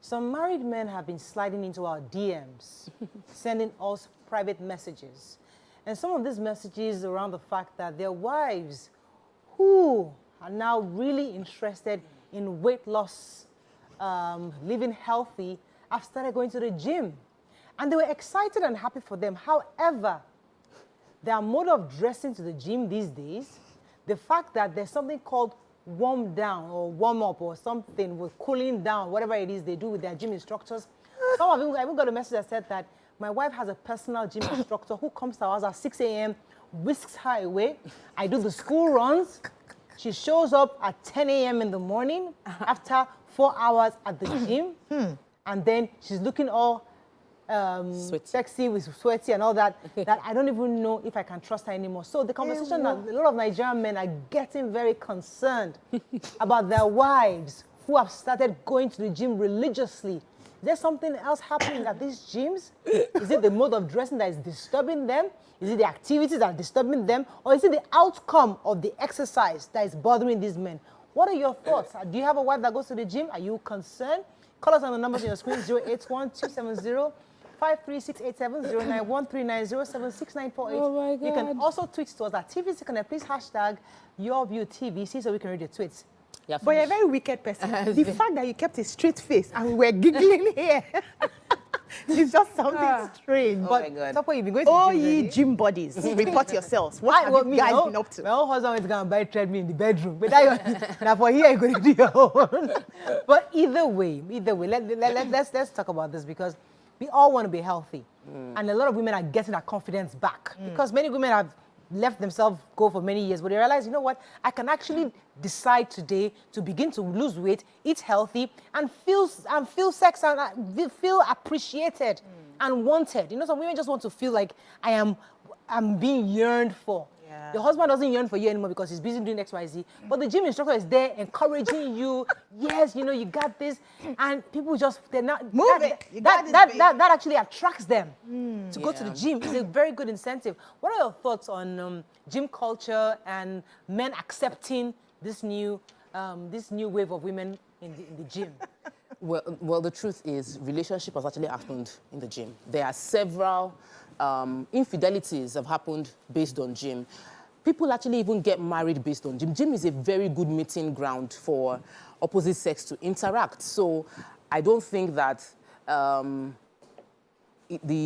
Some married men have been sliding into our DMs, sending us private messages. And some of these messages around the fact that their wives, who are now really interested in weight loss, living healthy, have started going to the gym. And they were excited and happy for them. However, their mode of dressing to the gym these days, the fact that there's something called warm down or warm up or something with cooling down, whatever it is they do with their gym instructors. Some of them, I even got a message that said that my wife has a personal gym instructor who comes to our house at 6 a.m., whisks her away. I do the school runs. She shows up at 10 a.m. in the morning after 4 hours at the gym. And then she's looking all sexy with sweaty and all that, that I don't even know if I can trust her anymore. So the conversation that a lot of Nigerian men are getting very concerned about their wives who have started going to the gym religiously. Is there something else happening at these gyms? Is it the mode of dressing that is disturbing them? Is it the activities that are disturbing them? Or is it the outcome of the exercise that is bothering these men? What are your thoughts? Do you have a wife that goes to the gym? Are you concerned? Call us on the numbers on your screen, 081-270-53687, 091-390-76948. Oh my God. You can also tweet to us at TVC. Can I please hashtag YourViewTVC so we can read your tweets? But you're a very wicked person. The fact that you kept a straight face and we were giggling here is just something strange. But Oh my God. Topo, you've been going to Oh, the gym ye already? gym buddies, report yourselves. What have you guys been up to? My own husband went to go and buy treadmill in the bedroom. But now for here, you're going to do your own. But either way, let's talk about this because we all want to be healthy. And a lot of women are getting their confidence back because many women have left themselves go for many years, but they realize, you know what, I can actually decide today to begin to lose weight, eat healthy, and feel sex and feel appreciated and wanted. You know, some women just want to feel like I'm being yearned for. Yeah. The husband doesn't yearn for you anymore because he's busy doing X, Y, Z. But the gym instructor is there encouraging you. Yes, you know, you got this. And people just, they're not... That actually attracts them to go to the gym. It's a very good incentive. What are your thoughts on gym culture and men accepting this new wave of women in the gym? Well, the truth is, relationship has actually happened in the gym. There are several infidelities have happened based on gym. People actually even get married based on gym. Gym is a very good meeting ground for opposite sex to interact. So I don't think that the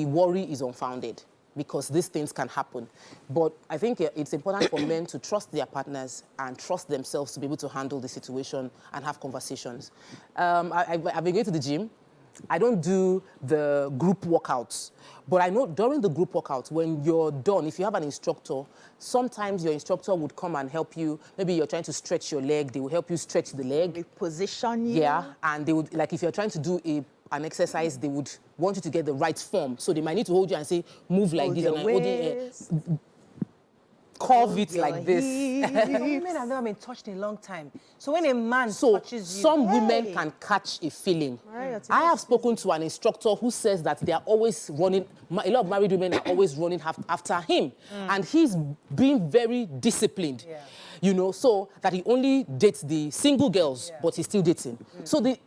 worry is unfounded because these things can happen. But I think it's important for men to trust their partners and trust themselves to be able to handle the situation and have conversations. I've been going to the gym. I don't do the group workouts, but I know during the group workouts, when you're done, if you have an instructor, sometimes your instructor would come and help you. Maybe you're trying to stretch your leg, they will help you stretch the leg. Position you. Yeah, and they would, like if you're trying to do an exercise, they would want you to get the right form. So they might need to hold you and say, move like this, and hold it, curve it like this. Women have never been touched in a long time. So when a man touches you... Some women can catch a feeling. Right. I have spoken to an instructor who says that they are always running, a lot of married women are always running after him. And he's being very disciplined. Yeah. You know, so that he only dates the single girls, but he's still dating. So the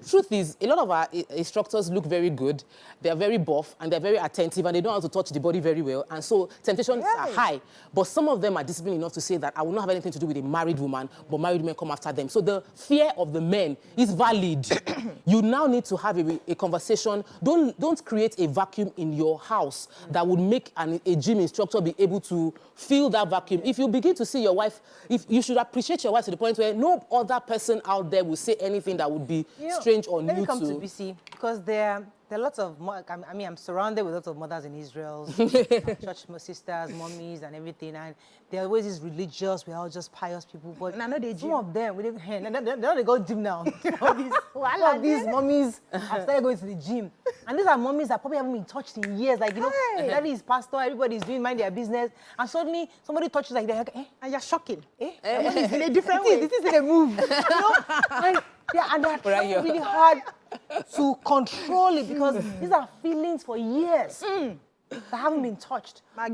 truth is, a lot of our instructors look very good, they're very buff, and they're very attentive, and they know how to touch the body very well. And so temptations are high. But some of them are disciplined enough to say that I will not have anything to do with a married woman, but married women come after them. So the fear of the men is valid. You now need to have a conversation. Don't create a vacuum in your house that would make a gym instructor be able to fill that vacuum. If you begin to see your wife, if you should appreciate your wife to the point where no other person out there will say anything that would be strange or new to... Let me come to BC, because there are lots of... I mean, I'm surrounded with lots of mothers in Israel, church sisters, mommies, and everything, and they're always these religious, we're all just pious people, but some of them, they go gym now. Some of these mommies have started going to the gym, and these are mommies that probably haven't been touched in years, like, you know, daddy is pastor, everybody's doing mind their business, and suddenly somebody touches like, they're like, and you're shocking. In a different way. This is a move. You know? And they're trying really hard to control it because these are feelings for years that haven't been touched. How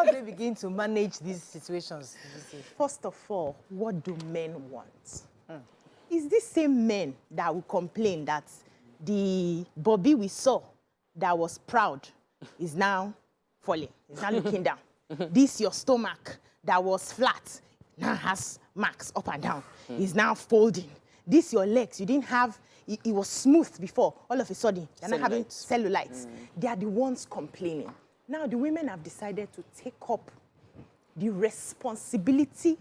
do they begin to manage these situations? First of all, what do men want? it's these same men that will complain that the Bobby we saw that was proud is now falling, is now looking down. This your stomach that was flat now has marks up and down, is now folding. This your legs, you didn't have, it was smooth before, all of a sudden, you're not having cellulites. They are the ones complaining. Now the women have decided to take up the responsibility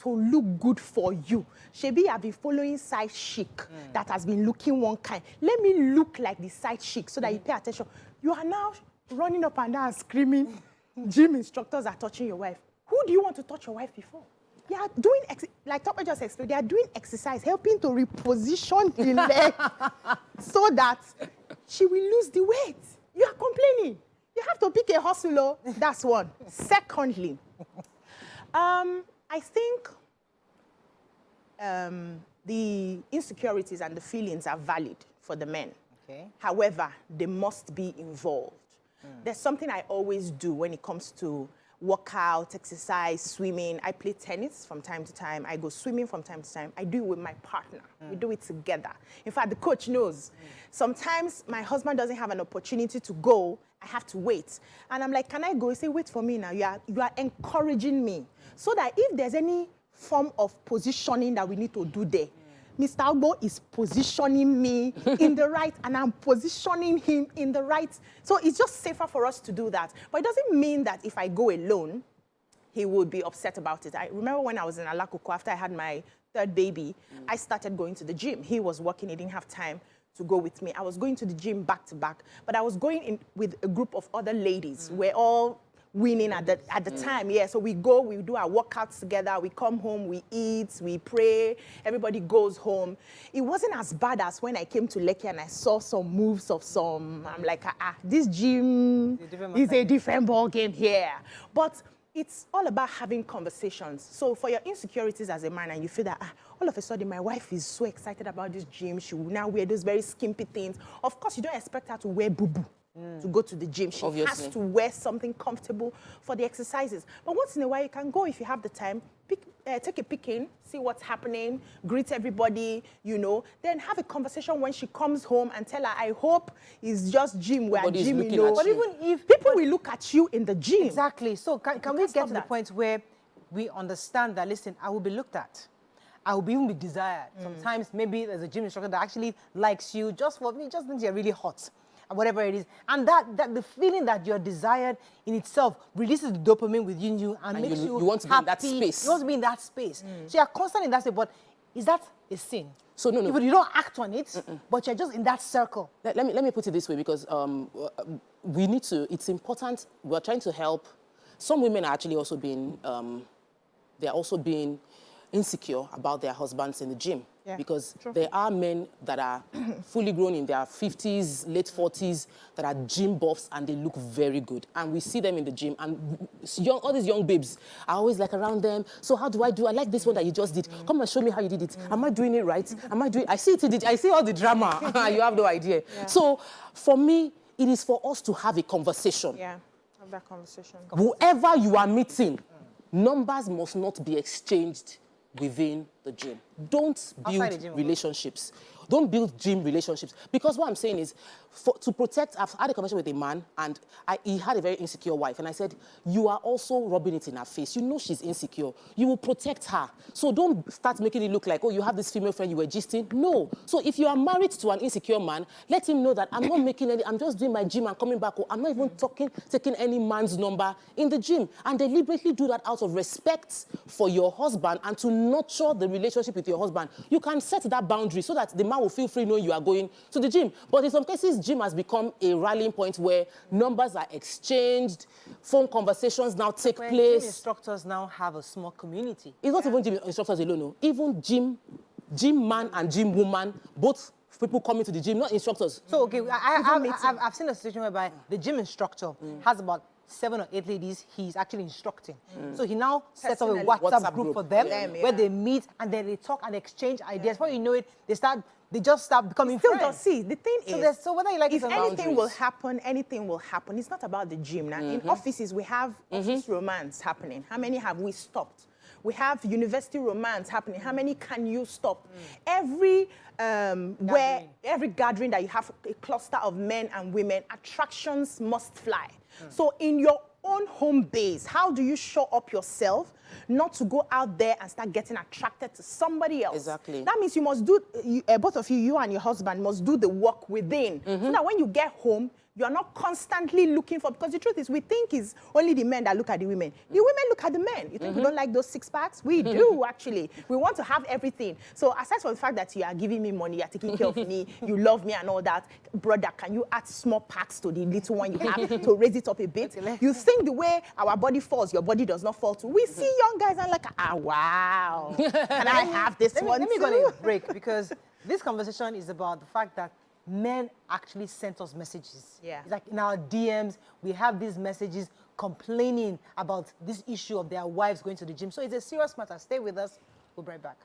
to look good for you. Shebi have been following side chic that has been looking one kind. Let me look like the side chic so that you pay attention. You are now running up and down screaming, gym instructors are touching your wife. Who do you want to touch your wife before? They are doing, like Topper just explained, they are doing exercise, helping to reposition the leg so that she will lose the weight. You are complaining. You have to pick a hustler. That's one. Secondly, I think the insecurities and the feelings are valid for the men. Okay. However, they must be involved. There's something I always do when it comes to workout, exercise, swimming. I play tennis from time to time. I go swimming from time to time. I do it with my partner. We do it together. In fact, the coach knows. Sometimes my husband doesn't have an opportunity to go. I have to wait. And I'm like, can I go? He say, wait for me now. You are encouraging me. So that if there's any form of positioning that we need to do there, Mr. Agbo is positioning me in the right, and I'm positioning him in the right. So it's just safer for us to do that. But it doesn't mean that if I go alone, he would be upset about it. I remember when I was in Alakoko, after I had my third baby, I started going to the gym. He was working, he didn't have time to go with me. I was going to the gym back to back, but I was going in with a group of other ladies. We're all winning at the time, yeah. So we go, we do our workouts together, we come home, we eat, we pray, everybody goes home. It wasn't as bad as when I came to Lekki and I saw some moves of some, I'm like, this gym is a different ball game here. But it's all about having conversations. So for your insecurities as a man and you feel that, all of a sudden my wife is so excited about this gym, she will now wear those very skimpy things. Of course, you don't expect her to wear boo-boo to go to the gym. She has to wear something comfortable for the exercises. But once in a while, you can go if you have the time, take a peek in, see what's happening, greet everybody, you know, then have a conversation when she comes home and tell her, I hope it's just gym where gym, you know. But even if people will look at you in the gym. Exactly. So can we get to the point where we understand that, listen, I will be looked at. I will even be desired. Sometimes maybe there's a gym instructor that actually likes you just for me, just thinks you're really hot. Whatever it is, and that the feeling that you're desired in itself releases the dopamine within you and makes you want to happy. be in that space. You want to be in that space. So you're constantly in that space. But is that a sin? So no. If you don't act on it, but you're just in that circle. Let me put it this way, because we need to. It's important. We're trying to help. Some women are actually also being. They're also being insecure about their husbands in the gym. Yeah, because there are men that are fully grown in their 50s, late 40s, that are gym buffs and they look very good. And we see them in the gym, and all these young babes are always like around them. So how do? I like this one that you just did. Come and show me how you did it. Am I doing it right? Am I doing? I see it. I see all the drama. You have no idea. Yeah. So for me, it is for us to have a conversation. Yeah, have that conversation. Whoever you are meeting, numbers must not be exchanged within the gym. Don't build relationships. Don't build gym relationships. Because what I'm saying is, to protect, I've had a conversation with a man, and he had a very insecure wife. And I said, you are also rubbing it in her face. You know she's insecure. You will protect her. So don't start making it look like, oh, you have this female friend you were gisting. No. So if you are married to an insecure man, let him know that I'm not making any, I'm just doing my gym and coming back. I'm not even taking any man's number in the gym. And deliberately do that out of respect for your husband and to nurture the relationship with your husband. You can set that boundary so that the man will feel free knowing you are going to the gym. But in some cases, gym has become a rallying point where numbers are exchanged, phone conversations now take place. Gym instructors now have a small community. It's not even gym instructors alone, no. Even gym man and gym woman, both people coming to the gym, not instructors. So, okay, I've seen a situation whereby the gym instructor has about 7 or 8 ladies he's actually instructing. So he now sets up a WhatsApp group for them where they meet and then they talk and exchange ideas. Before you know it, they just start becoming friends. Don't see. The thing is, so whether you like if anything will happen, anything will happen. It's not about the gym now. In offices, we have office romance happening. How many have we stopped? We have university romance happening. How many can you stop? Every gathering that you have a cluster of men and women, attractions must fly. So in your own home base, how do you show up yourself not to go out there and start getting attracted to somebody else? Exactly. That means you must do, both of you, you and your husband must do the work within. So that when you get home, you are not constantly looking for, because the truth is we think it's only the men that look at the women. The women look at the men. You think we don't like those six packs? We do, actually. We want to have everything. So aside from the fact that you are giving me money, you're taking care of me, you love me and all that, brother, can you add small packs to the little one you have to raise it up a bit? You think the way our body falls, your body does not fall too. We see young guys and like, wow, can I have this one Let me too? go on a break, because this conversation is about the fact that men actually sent us messages. Yeah. It's like in our DMs, we have these messages complaining about this issue of their wives going to the gym. So it's a serious matter. Stay with us. We'll be right back.